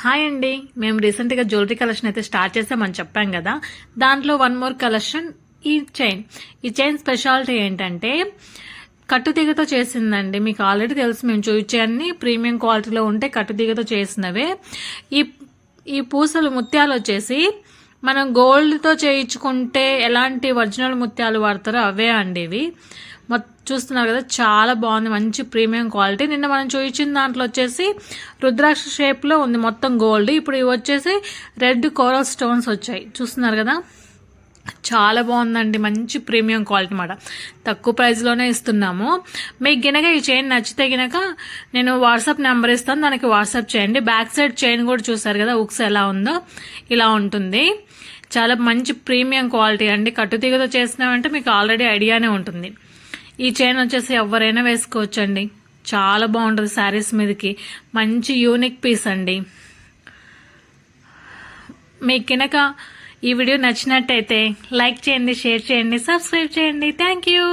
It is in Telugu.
హాయ్ అండి. మేము రీసెంట్గా జ్యువెలరీ కలెక్షన్ అయితే స్టార్ట్ చేసామని చెప్పాం కదా. దాంట్లో వన్ మోర్ కలెక్షన్ ఈ చైన్ స్పెషాలిటీ ఏంటంటే కట్టుతీగతో చేసిందండి. మీకు ఆల్రెడీ తెలుసు, మేము చూపించే అన్ని ప్రీమియం క్వాలిటీలో ఉంటే కట్టుతీగతో చేసినవే. ఈ ఈ పూసలు ముత్యాలు వచ్చేసి మనం గోల్డ్తో చేయించుకుంటే ఎలాంటి ఒరిజినల్ ముత్యాలు వాడతారో అవే అండి ఇవి. చూస్తున్నారు కదా, చాలా బాగుంది, మంచి ప్రీమియం క్వాలిటీ. నిన్న మనం చూపించిన దాంట్లో వచ్చేసి రుద్రాక్ష షేప్లో ఉంది, మొత్తం గోల్డ్. ఇప్పుడు ఇవి వచ్చేసి రెడ్ కోరల్ స్టోన్స్ వచ్చాయి, చూస్తున్నారు కదా. చాలా బాగుందండి, మంచి ప్రీమియం క్వాలిటీ మాట. తక్కువ ప్రైస్లోనే ఇస్తున్నాము. మీకు గినక ఈ చైన్ నచ్చితే గినక నేను వాట్సాప్ నెంబర్ ఇస్తాను, దానికి వాట్సాప్ చేయండి. బ్యాక్ సైడ్ చైన్ కూడా చూసారు కదా, ఉక్స్ ఎలా ఉందో ఇలా ఉంటుంది. చాలా మంచి ప్రీమియం క్వాలిటీ అండి. కట్టుతీగతో చేసినామంటే మీకు ఆల్రెడీ ఐడియానే ఉంటుంది. ఈ చైన్ వచ్చేసి ఎవరైనా వేసుకోవచ్చండి, చాలా బాగుంటుంది శారీస్ మీదకి. మంచి యూనిక్ పీస్ అండి. మీకు కనుక ఈ వీడియో నచ్చినట్టయితే లైక్ చేయండి, షేర్ చేయండి, సబ్స్క్రైబ్ చేయండి. Thank you.